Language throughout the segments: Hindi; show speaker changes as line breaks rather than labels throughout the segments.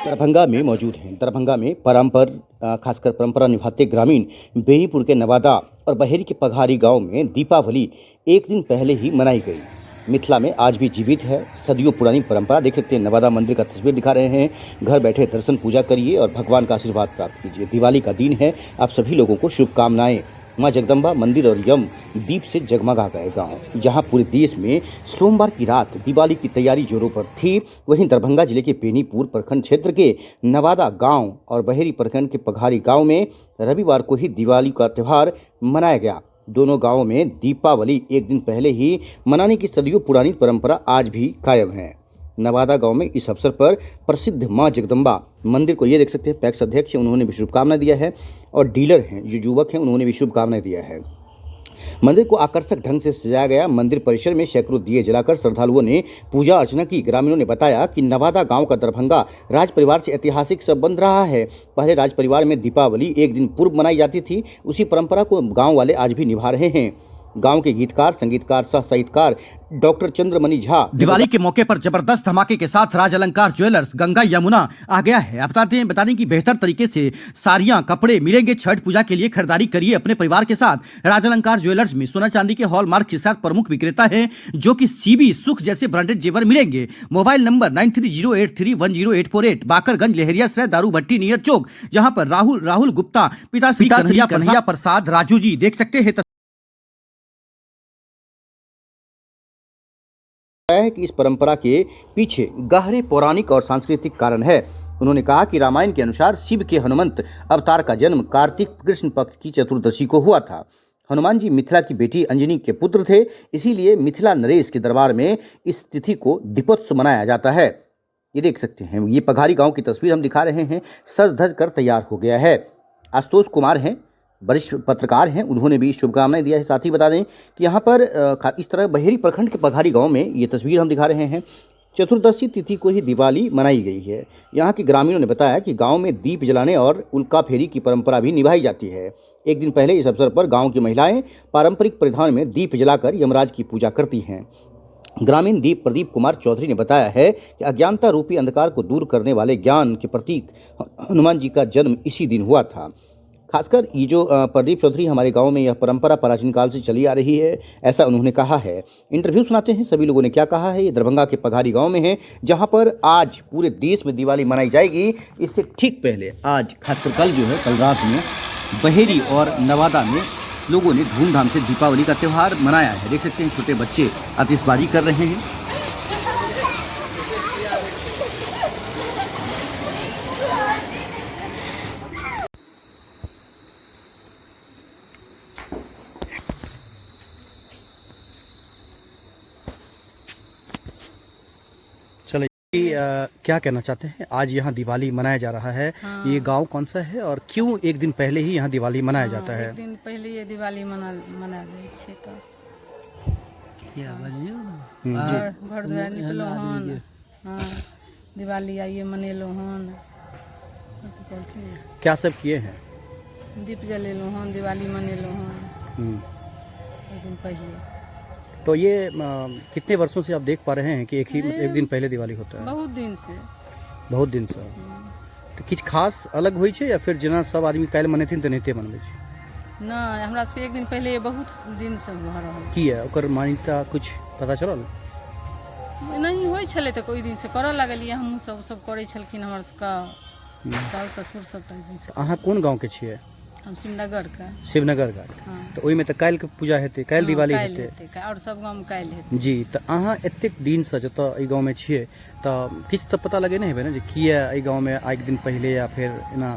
दरभंगा में मौजूद हैं। दरभंगा में खासकर परंपरा निभाते ग्रामीण बेनीपुर के नवादा और बहेरी के पघारी गांव में दीपावली एक दिन पहले ही मनाई गई। मिथिला में आज भी जीवित है सदियों पुरानी परंपरा। देख सकते हैं नवादा मंदिर का तस्वीर दिखा रहे हैं। घर बैठे दर्शन पूजा करिए और भगवान का आशीर्वाद प्राप्त कीजिए। दिवाली का दिन है, आप सभी लोगों को शुभकामनाएं। मां जगदम्बा मंदिर और यम दीप से जगमगा गए गांव। जहां पूरे देश में सोमवार की रात दिवाली की तैयारी जोरों पर थी, वहीं दरभंगा जिले के बेनीपुर प्रखंड क्षेत्र के नवादा गांव और बहेरी प्रखंड के पघारी गांव में रविवार को ही दिवाली का त्यौहार मनाया गया। दोनों गांवों में दीपावली एक दिन पहले ही मनाने की सदियों पुरानी परंपरा आज भी कायम है। नवादा गांव में इस अवसर पर प्रसिद्ध मां जगदम्बा मंदिर को ये देख सकते हैं पैक्स अध्यक्ष उन्होंने भी शुभकामनाएं दिया है और डीलर हैं जो युवक हैं उन्होंने भी शुभकामनाएं दिया है। मंदिर को आकर्षक ढंग से सजाया गया। मंदिर परिसर में सैकड़ों दिए जलाकर श्रद्धालुओं ने पूजा अर्चना की। ग्रामीणों ने बताया कि नवादा गांव का दरभंगा राज परिवार से ऐतिहासिक संबंध रहा है। पहले राज परिवार में दीपावली एक दिन पूर्व मनाई जाती थी। उसी परंपरा को गांव वाले आज भी निभा रहे हैं। गांव के गीतकार, संगीतकार, सह साहित्यकार डॉक्टर चंद्रमणि झा दिवाली के मौके पर जबरदस्त धमाके के साथ राज अलंकार ज्वेलर्स गंगा यमुना आ गया है। आप बता दें कि बेहतर तरीके से साड़ियां कपड़े मिलेंगे। छठ पूजा के लिए खरीदारी करिए अपने परिवार के साथ। राज अलंकार ज्वेलर्स में सोना चांदी के हॉलमार्क के साथ प्रमुख विक्रेता है जो कि सीबी सुख जैसे ब्रांडेड जेवर मिलेंगे। मोबाइल नंबर 9308310848 बाकरगंज लहरियासराय दारू भट्टी नियर चौक, जहां पर राहुल गुप्ता पिता श्री कन्हैया प्रसाद राजू जी देख सकते हैं है कि इस परंपरा के पीछे गहरे पौराणिक और सांस्कृतिक कारण है। उन्होंने कहा कि रामायण के अनुसार शिव के हनुमंत अवतार का जन्म कार्तिक कृष्ण पक्ष की चतुर्दशी को हुआ था। हनुमान जी मिथिला की बेटी अंजनी के पुत्र थे, इसीलिए मिथिला नरेश के दरबार में इस तिथि को दीपोत्सव मनाया जाता है। ये देख सकते हैं, ये पघारी गांव की तस्वीर हम दिखा रहे हैं। सज धज कर तैयार हो गया है। आशुतोष कुमार हैं, वरिष्ठ पत्रकार हैं, उन्होंने भी शुभकामनाएं दिया है। साथ ही बता दें कि यहाँ पर इस तरह बहेरी प्रखंड के पघारी गांव में ये तस्वीर हम दिखा रहे हैं। चतुर्दशी तिथि को ही दिवाली मनाई गई है। यहाँ के ग्रामीणों ने बताया कि गांव में दीप जलाने और उल्का फेरी की परंपरा भी निभाई जाती है। एक दिन पहले इस अवसर पर गाँव की महिलाएं पारंपरिक परिधान में दीप जलाकर यमराज की पूजा करती हैं। ग्रामीण प्रदीप कुमार चौधरी ने बताया है कि अज्ञानता रूपी अंधकार को दूर करने वाले ज्ञान के प्रतीक हनुमान जी का जन्म इसी दिन हुआ था। खासकर ये जो प्रदीप चौधरी, हमारे गांव में यह परंपरा प्राचीन काल से चली आ रही है, ऐसा उन्होंने कहा है। इंटरव्यू सुनाते हैं सभी लोगों ने क्या कहा है। ये दरभंगा के पघारी गांव में है, जहां पर आज पूरे देश में दिवाली मनाई जाएगी। इससे ठीक पहले आज खासकर कल कल रात में बहेरी और नवादा में लोगों ने धूमधाम से दीपावली का त्यौहार मनाया है। देख सकते हैं छोटे बच्चे आतिशबाजी कर रहे हैं। क्या कहना चाहते हैं, आज यहाँ दिवाली मनाया जा रहा है। हाँ। ये गांव कौन सा है और क्यों एक दिन पहले ही यहाँ दिवाली मनाया जाता है?
एक दिन पहले ये दिवाली मना गई छे तो क्या घर द्वार निकलो हन। हाँ, दिवाली आइए मनेलो हन।
क्या सब किए हैं?
दीप जलेलो हन, दिवाली मनेलो हन एक दिन पहले।
तो ये कितने वर्षों से आप देख पा रहे हैं कि एक दिन पहले दिवाली होता है?
बहुत दिन से। तो
किछ खास अलग होई छे या फिर जना सब आदमी काल मनेथिन त नहिते मनबै छे?
ना, हमरा से एक दिन पहले बहुत दिन से हो रहल
की है ओकर मान्यता कुछ पता चलल?
नहीं होई छले त कोई दिन से करऽ लागलिए। हम सब करै छलखिन हमर सबका सास ससुर सब तक दिन से।
अहाँ कोन गांव के छियै?
हम शिवनगर का। हाँ।
तो ओइ में त काल के पूजा हेतै, काल दिवाली हेतै
और सब गांव में काल हेतै
जी। त अहाँ एतेक दिन से जत ई गांव में छियै त किछ त पता लगे नहीं हेबै ने जे किया ई गांव में एक दिन पहले या फिर एना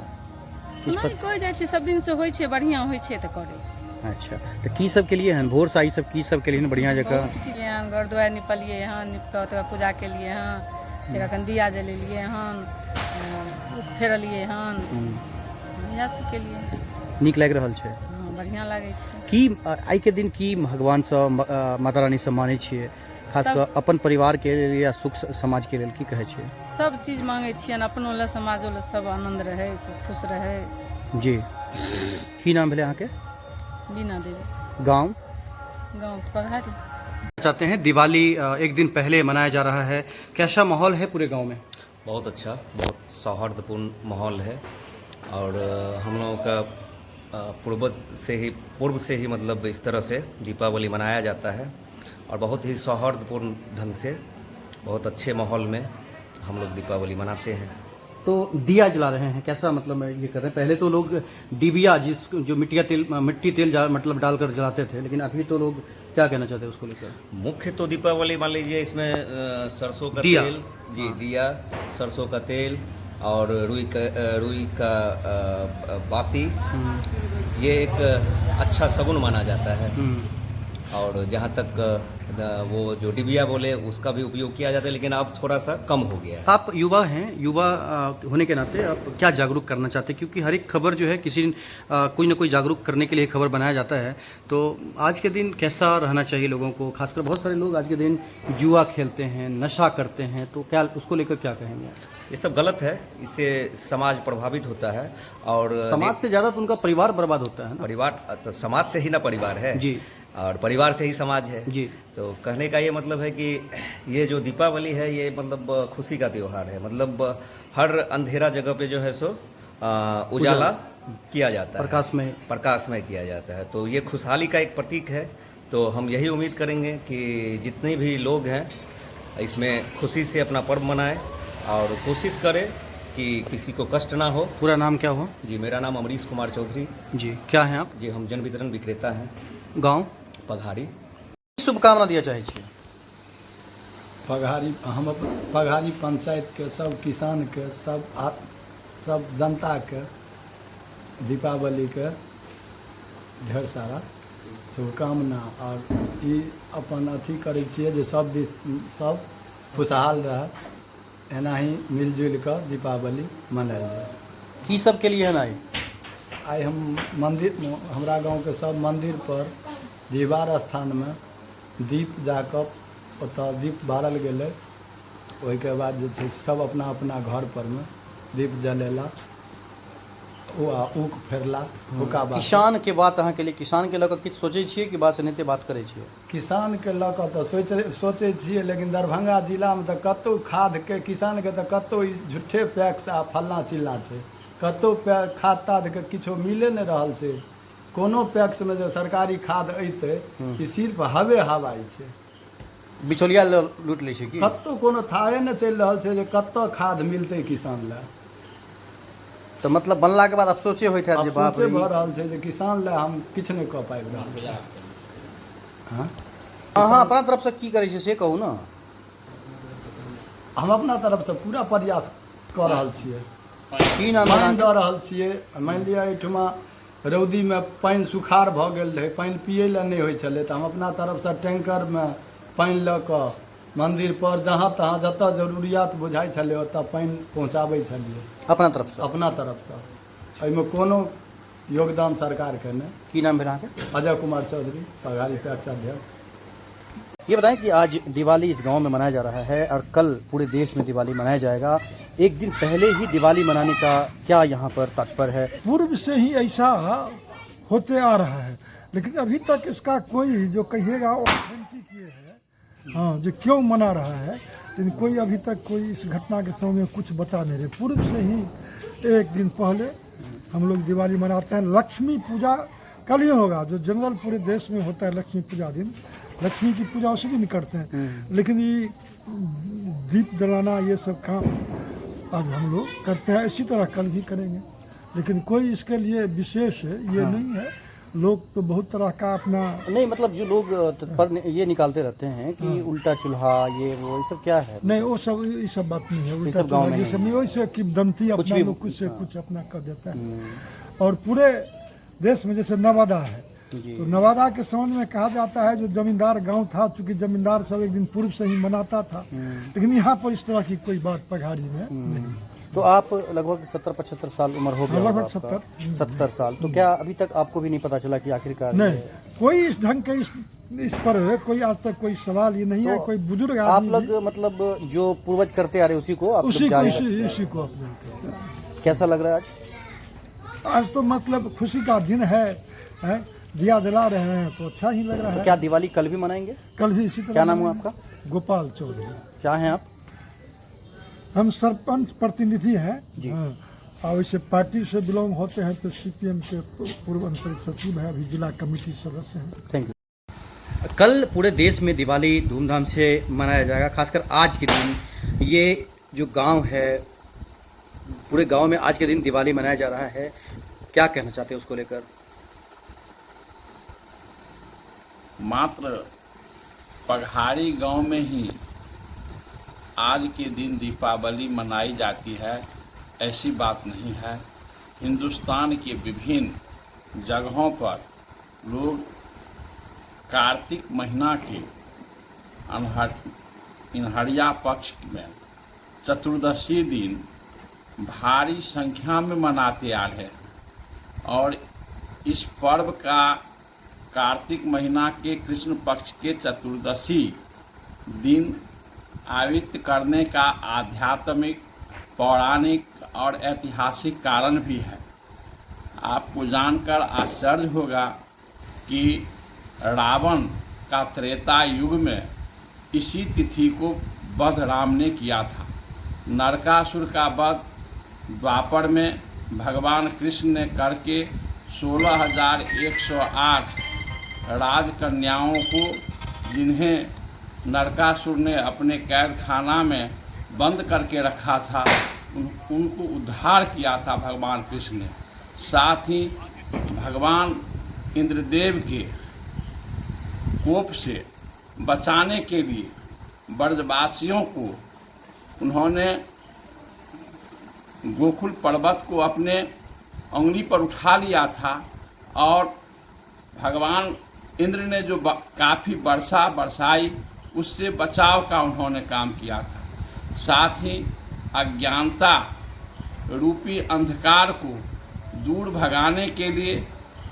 कुछ पता कोई जाय छै। सब दिन से होय छै, बढ़िया होय छै त करै छै।
अच्छा, तो की सब के लिए हन भोर साई सब की सब के लिए बढ़िया जगह
घर द्वार निपलिए हन, निपक पूजा के लिए हन, तेरा दिया जलेलिए हन, फेरलिए हन, इएह सब के लिए
नीक लाग रहल छै।
हाँ, बढ़िया लागे छै।
की आई के दिन की भगवान से माता रानी से माने छियै, खासकर अपन परिवार के लिए या सुख समाज के लिए की कहे छियै?
सब चीज मांगे छियन, अपनो ले समाजो ले सब आनंद रहे, सब खुश रहे
जी। की नाम भेले अहाँ के?
बीना देवी।
गाँव
पघारी।
चाहते हैं दिवाली एक दिन पहले मनाया जा रहा है, कैसा माहौल है पूरे गांव में?
बहुत अच्छा, बहुत सौहार्दपूर्ण माहौल है और हम लोगों का पूर्व से ही मतलब इस तरह से दीपावली मनाया जाता है और बहुत ही सौहार्दपूर्ण ढंग से बहुत अच्छे माहौल में हम लोग दीपावली मनाते हैं।
तो दिया जला रहे हैं, कैसा मतलब ये कर रहे हैं? पहले तो लोग डिबिया जो मिट्टी तेल मतलब डालकर जलाते थे, लेकिन अभी तो लोग क्या कहना चाहते हैं उसको लेकर?
मुख्य तो दीपावली मान लीजिए इसमें सरसों का
दिया।
तेल, जी दिया, सरसों का तेल और रुई का बाती, ये एक अच्छा शगुन माना जाता है। और जहाँ तक वो जो डिबिया बोले उसका भी उपयोग किया जाता है, लेकिन अब थोड़ा सा कम हो गया है।
आप युवा हैं, युवा होने के नाते आप क्या जागरूक करना चाहते हैं? क्योंकि हर एक खबर जो है कोई ना कोई जागरूक करने के लिए खबर बनाया जाता है, तो आज के दिन कैसा रहना चाहिए लोगों को? खासकर बहुत सारे लोग आज के दिन जुआ खेलते हैं, नशा करते हैं, तो क्या उसको लेकर क्या कहेंगे?
ये सब गलत है, इससे समाज प्रभावित होता है और
समाज से ज़्यादा तो उनका परिवार बर्बाद होता है ना?
परिवार तो समाज से ही ना परिवार है
जी,
और परिवार से ही समाज है
जी।
तो कहने का ये मतलब है कि ये जो दीपावली है ये मतलब खुशी का त्यौहार है। मतलब हर अंधेरा जगह पे जो है सो उजाला किया जाता है, प्रकाशमय किया जाता है। तो ये खुशहाली का एक प्रतीक है। तो हम यही उम्मीद करेंगे कि जितने भी लोग हैं इसमें खुशी से अपना पर्व मनाएं और कोशिश करें कि किसी को कष्ट ना हो।
पूरा नाम क्या हो?
जी, मेरा नाम अमरीश कुमार चौधरी।
जी, क्या हैं आप?
जी, हम जन वितरण विक्रेता हैं,
गांव
पघारी।
शुभकामना दिया चाहे छी
पघारी पंचायत के सब किसान के सब जनता के दीपावली के ढेर सारा शुभकामना। और ई अपन अथी करै छियै जे सब खुशहाल रहे, एना ही मिलजुल कर दीपावली मनायल जाए।
की सब के लिए है ना ये?
आइ हम हमरा गाँव के सब मंदिर पर दीवार स्थान में दीप जाकर ओतऽ दीप बारल गेलै, ओहिके बाद जे छै सब अपना अपना घर पर में दीप जलेला, ऊक फेरला। ओका बाद
किसान के बात अहाँ के लिए, किसान के लऽ कऽ किछु सोचै छियै कि बात एनाहिते बात करै छियै?
किसान के लऽ कऽ तऽ सोचै छियै, लेकिन दरभंगा जिला में तऽ कतौ खाद के किसान के तऽ कतौ झूठे पैक्स आ फल्ला चिल्ला छै, कतौ खाद ताद के किछो मिले नहि रहल छै। कोनो पैक्स में जो सरकारी खाद अयतै ई सिर्फ हवाई छै,
बिचौलिया लूट लै छै कि?
कतौ कोनो थाहे नहि चलि रहल छै जे कतऽ खाद मिलतै किसान लए।
तो मतलब बनला के बाद अफसोचे होइत हैत जे बाप रे,
भऽ रहल छै जे किसान लए हम किछु नहि कऽ पाबि रहल छी।
अहाँ अपना तरफ से की करै छी से कहू ना।
हम अपना तरफ से पूरा प्रयास कऽ रहल छियै,
की नाम
पानि दऽ रहल छियै। मानि लिअ एहिठुमा रौदी में पानि सुखाड़ भऽ गेल रहै, पानि पियै लए नहि होइ छलै, तऽ हम अपना तरफ से टैंकर में पानि लऽ कऽ मंदिर पर जहाँ तहाँ जतऽ जरूरियात बुझाइ छलै ओतऽ पानि पहुँचाबै छलियै
अपना तरफ से।
अपना तरफ से एहिमे कोनो योगदान सरकार के नहीं।
की नाम भेल अहाँके?
अजय कुमार चौधरी, पघारी पैक्स अध्यक्ष।
ये बताएं कि आज दिवाली इस गांव में मनाया जा रहा है और कल पूरे देश में दिवाली मनाया जाएगा। एक दिन पहले ही दिवाली मनाने का क्या यहाँ पर तात्पर्य है?
पूर्व से ही ऐसा होते आ रहा है, लेकिन अभी तक इसका कोई जो कहिएगा ऑथेंटिक ये है, हाँ, जो क्यों मना रहा है, लेकिन कोई अभी तक कोई इस घटना के समय में कुछ बता नहीं रहे। पूर्व से ही एक दिन पहले हम लोग दिवाली मनाते हैं। लक्ष्मी पूजा कल ही होगा, जो जनरल पूरे देश में होता है लक्ष्मी पूजा दिन, लक्ष्मी की पूजा उसी दिन करते हैं। लेकिन ये दीप जलाना ये सब काम आज हम लोग करते हैं, इसी तरह कल भी करेंगे। लेकिन कोई इसके लिए विशेष ये नहीं है। लोग तो बहुत तरह का अपना
नहीं, मतलब जो लोग पर ये निकालते रहते हैं कि उल्टा चूल्हा ये सब क्या है?
नहीं, वो सब ये सब बात नहीं है। उल्टा
सब गाँव में
ये सब नहीं, वैसे किंवदंती अपना लोग कुछ से कुछ अपना कर देता है। और पूरे देश में जैसे नवादा है, तो नवादा के संबंध में कहा जाता है जो जमींदार गांव था, चूंकि जमींदार सब एक दिन पूर्व से ही मनाता था, लेकिन यहाँ पर इस तरह की कोई बात पघारी में नहीं।
तो आप लगभग 70-75 साल उम्र हो गया,
लगभग
70 साल। तो क्या अभी तक आपको भी नहीं पता चला कि आखिरकार
नहीं कोई इस ढंग के इस पर कोई आज तक कोई सवाल ये नहीं है। कोई बुजुर्ग
आप लोग मतलब जो पूर्वज करते आ रहे उसी को
इसी को अपने करते हैं।
कैसा लग रहा है आज?
आज तो मतलब खुशी का दिन है, दिया जला रहे हैं तो अच्छा ही लग रहा है।
क्या दिवाली कल भी मनाएंगे?
कल भी इसी तरह।
क्या नाम हुआ आपका?
गोपाल चौधरी।
क्या हैं आप?
हम सरपंच प्रतिनिधि हैं
जी।
हाँ। और वैसे पार्टी से बिलोंग होते हैं तो CPM के पूर्व अंचल सचिव है, अभी जिला कमेटी सदस्य हैं।
Thank you. कल पूरे देश में दिवाली धूमधाम से मनाया जाएगा, खासकर आज के दिन ये जो गांव है, पूरे गांव में आज के दिन दिवाली मनाया जा रहा है। क्या कहना चाहते हैं उसको लेकर?
मात्र पघारी गांव में ही आज के दिन दीपावली मनाई जाती है, ऐसी बात नहीं है। हिंदुस्तान के विभिन्न जगहों पर लोग कार्तिक महीना के इनहरिया पक्ष में चतुर्दशी दिन भारी संख्या में मनाते आ रहे हैं और इस पर्व का कार्तिक महीना के कृष्ण पक्ष के चतुर्दशी दिन आयोजित करने का आध्यात्मिक, पौराणिक और ऐतिहासिक कारण भी है। आपको जानकर आश्चर्य होगा कि रावण का त्रेता युग में इसी तिथि को वध राम ने किया था। नरकासुर का वध द्वापर में भगवान कृष्ण ने करके 16,108 राजकन्याओं को, जिन्हें नरकासुर ने अपने कैद खाना में बंद करके रखा था, उनको उद्धार किया था भगवान कृष्ण ने। साथ ही भगवान इंद्रदेव के कोप से बचाने के लिए ब्रजवासियों को उन्होंने गोकुल पर्वत को अपने उंगली पर उठा लिया था और भगवान इंद्र ने जो काफ़ी वर्षा बरसाई, उससे बचाव का उन्होंने काम किया था। साथ ही अज्ञानता रूपी अंधकार को दूर भगाने के लिए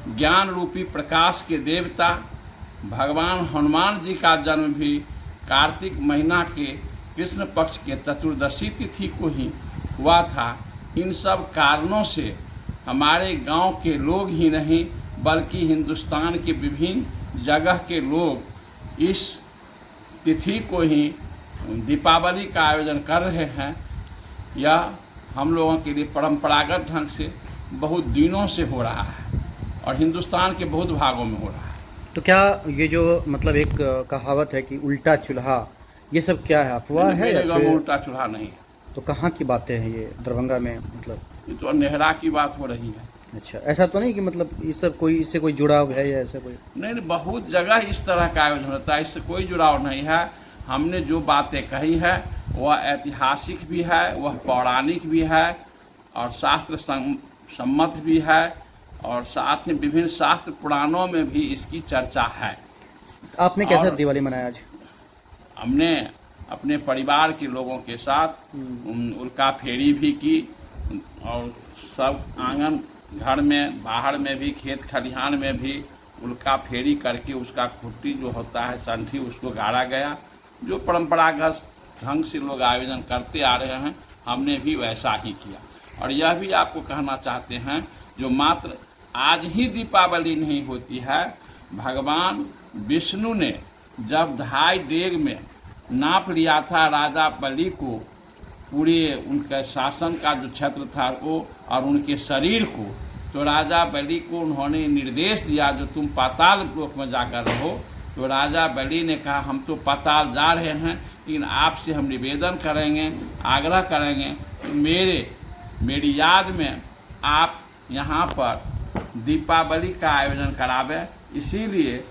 ज्ञान रूपी प्रकाश के देवता भगवान हनुमान जी का जन्म भी कार्तिक महीना के कृष्ण पक्ष के चतुर्दशी तिथि को ही हुआ था। इन सब कारणों से हमारे गांव के लोग ही नहीं बल्कि हिंदुस्तान के विभिन्न जगह के लोग इस तिथि को ही दीपावली का आयोजन कर रहे हैं। यह हम लोगों के लिए परंपरागत ढंग से बहुत दिनों से हो रहा है और हिंदुस्तान के बहुत भागों में हो रहा है।
तो क्या ये जो मतलब एक कहावत है कि उल्टा चूल्हा, ये सब क्या है, अफवाह है या
मेरे गाँव में
फिर?
उल्टा चूल्हा नहीं है।
तो कहाँ की बातें हैं ये, दरभंगा में मतलब?
ये तो नेहरा की बात हो रही है।
अच्छा, ऐसा तो नहीं कि मतलब ये सब कोई, इससे कोई जुड़ाव है या ऐसा कोई?
नहीं, बहुत जगह इस तरह का आयोजन होता है, इससे कोई जुड़ाव नहीं है। हमने जो बातें कही है वह ऐतिहासिक भी है, वह पौराणिक भी है और शास्त्र सम्मत भी है और साथ में विभिन्न शास्त्र पुराणों में भी इसकी चर्चा है।
आपने कैसे
और
दिवाली मनाया आज?
हमने अपने परिवार के लोगों के साथ उल्का फेरी भी की और सब आंगन घर में, बाहर में भी, खेत खलिहान में भी उल्का फेरी करके उसका खुट्टी जो होता है, संठी, उसको गाड़ा गया। जो परंपरागत ढंग से लोग आयोजन करते आ रहे हैं, हमने भी वैसा ही किया। और यह भी आपको कहना चाहते हैं, जो मात्र आज ही दीपावली नहीं होती है, भगवान विष्णु ने जब 2.5 डेग में नाप लिया था राजा बलि को, पूरे उनके शासन का जो क्षेत्र था वो और उनके शरीर को, तो राजा बलि को उन्होंने निर्देश दिया जो तुम पाताल लोक में जाकर रहो। तो राजा बलि ने कहा हम तो पाताल जा रहे हैं, लेकिन आपसे हम निवेदन करेंगे, आग्रह करेंगे कि मेरी याद में आप यहाँ पर दीपावली का आयोजन करावें। इसीलिए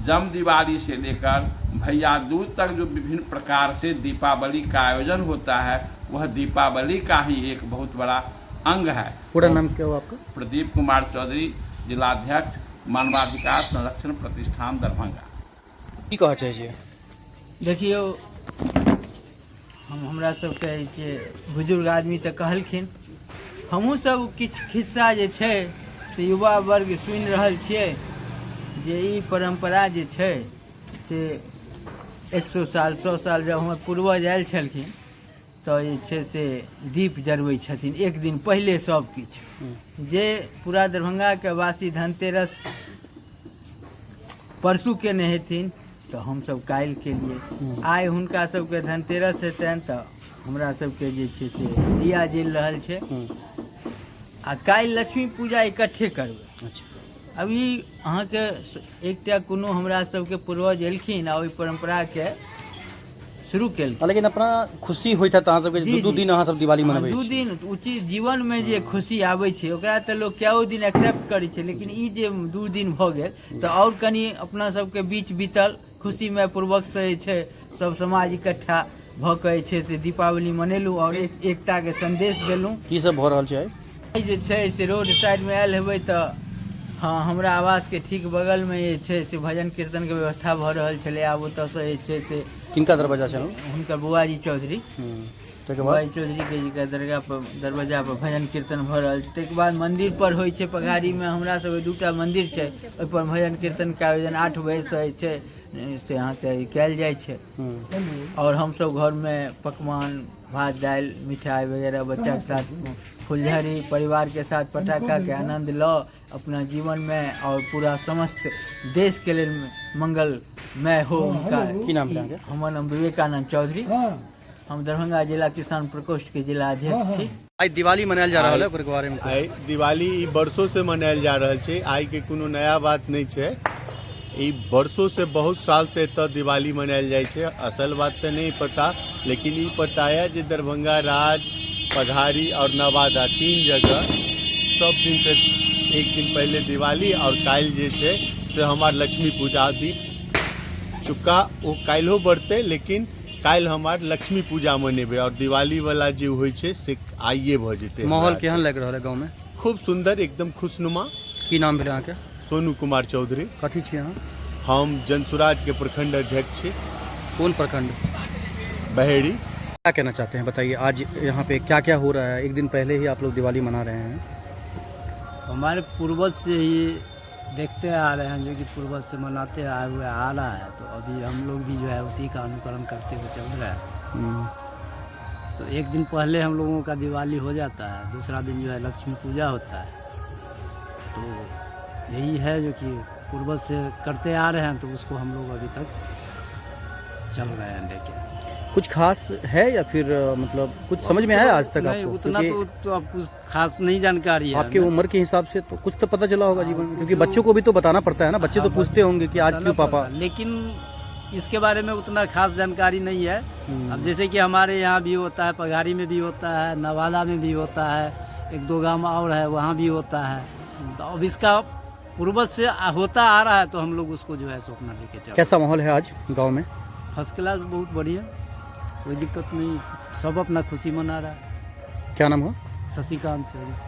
जम दिवाली से लेकर भैया दूज तक जो विभिन्न प्रकार से दीपावली का आयोजन होता है, वह दीपावली का ही एक बहुत बड़ा अंग है।
पूरा नाम क्या हुआ आपका?
प्रदीप कुमार चौधरी, जिलाध्यक्ष मानवाधिकार संरक्षण प्रतिष्ठान दरभंगा।
की कहा चाहिए?
देखियो, हमरा सबके जे बुजुर्ग आदमी तऽ कहलखिन, हमहूँ सब किछु खिस्सा जे छै से युवा वर्ग सुनि रहल छियै जे ई परम्परा जे छै से 100 साल 100 साल जब हमर पूर्वज आयल छलखिन तऽ जे छै से दीप जरबै छथिन एक दिन पहिले सब किछु। जे पूरा दरभंगाके वासी धनतेरस परसू केने हेथिन तो हमसब काल्हि केलिए। आइ हुनका सबके धनतेरस हेतनि तऽ हमरा सबके जे छै से दिया जलि रहल छै आ काल्हि लक्ष्मी पूजा इकट्ठे करबै। अभी अहाँके एकटा कोनो हमरा सबके पूर्वज एलखिन आ ओहि परम्पराके शुरू केलखिन।
लेकिन अपना खुशी होइत है अहाँ सबके
जी,
दू दिन अहाँ सब दिवाली मनबै
दू दिन उचित जीवनमे जे खुशी आबै छै ओकरा तऽ लोक कएओ दिन एक्सेप्ट करै छै, लेकिन ई जे 2 दिन भऽ गेल तऽ आओर कनि अपना सबके बीच बीतल खुशीमय पूर्वकसँ जे छै सब समाज इकट्ठा भऽ कऽ जे छै से दीपावली मनेलहुँ आओर एकताके संदेश देलहुँ।
की सब भऽ रहल छै
ई जे छै से रोड साइडमे आयल हेबै तऽ हाँ, हमरा आवासके ठीक बगलमे जे छै से भजन कीर्तनके व्यवस्था भऽ रहल छलै। आब ओतऽसँ जे छै से
किनका दरवाजा छल?
हुनकर बौआजी चौधरी,
ताहिके बाद
बौआजी चौधरीके जी के दरवाजा पर भजन कीर्तन भऽ रहल छै। ताहिके बाद मंदिर पर होइ छै पघारीमे, हमरा सबके 2टा मंदिर छै, ओहिपर भजन कीर्तनके आयोजन 8 बजेसँ जे छै से अहाँके कयल जाइ छै। और हमसब घरमे पकवान, भात दालि, मिठाई वगैरह बच्चाके साथ फुलझड़ी परिवार के साथ पटाखा के आनंद लऽ अपना जीवन में और पूरा समस्त देश के लिए मंगलमय हो उनका।
की नाम है आपके?
हमर नाम विवेकानंद चौधरी, हम दरभंगा जिला किसान प्रकोष्ठ के जिला अध्यक्ष छी।
आज दिवाली मनायल जा रहल है, ओकर बारे में
आइ दिवाली ई बरसों से मनायल जा रहल छै। आइ के कोनो नया बात नहीं छै, ई बरसों से बहुत साल से एतऽ दिवाली मनायल जाइ छै। असल बात तो नहीं पता, लेकिन ई पता है जे दरभंगा राज, पघारी और नवादा 3 जगह सब दिन से एक दिन पहले दिवाली और काल्हि जे छै से हमार लक्ष्मी पूजा भी चुका वो काल्हो बढ़ते, लेकिन काल्हि हमार लक्ष्मी पूजा मनेबे और दिवाली वाला जे होइ छै से आइए भ जेते।
माहौल केहन लग रहल है गाँव में?
खूब सुंदर, एकदम खुशनुमा।
की नाम भेल अहाँके?
सोनू कुमार चौधरी।
कथी छी अहाँ?
हम जनसुराज के प्रखंड अध्यक्ष छी।
कौन प्रखंड?
बहेड़ी।
क्या कहना चाहते हैं, बताइए। आज यहाँ पे क्या क्या हो रहा है? एक दिन पहले ही आप लोग दिवाली मना रहे हैं।
हमारे पूर्वज से ही देखते आ रहे हैं, जो कि पूर्वज से मनाते आए हुए आ रहा है, तो अभी हम लोग भी जो है उसी का अनुकरण करते हुए चल रहे हैं। तो एक दिन पहले हम लोगों का दिवाली हो जाता है, दूसरा दिन जो है लक्ष्मी पूजा होता है। तो यही है जो कि पूर्वज से करते आ रहे हैं, तो उसको हम लोग अभी तक चल रहे हैं लेके।
कुछ खास है या फिर मतलब कुछ समझ में आया आज तक
नहीं,
आपको?
उतना तो अब कुछ खास नहीं जानकारी है।
आपकी उम्र के हिसाब से तो कुछ तो पता चला होगा जीवन में, क्योंकि बच्चों को भी तो बताना पड़ता है ना। बच्चे तो पूछते होंगे कि आज क्यों पापा।
लेकिन इसके बारे में उतना खास जानकारी नहीं है। अब जैसे कि हमारे यहाँ भी होता है, पघारी में भी होता है, नवादा में भी होता है, 1-2 गांव और है वहाँ भी होता है। तो अब इसका पूर्वज से होता आ रहा है, तो हम लोग उसको जो है सो अपना लेके चल।
कैसा माहौल है आज गाँव में?
फर्स्ट क्लास, बहुत बढ़िया, कोई दिक्कत नहीं, सब अपना खुशी मना रहा है।
क्या नाम हो?
शशिकांत चौधरी।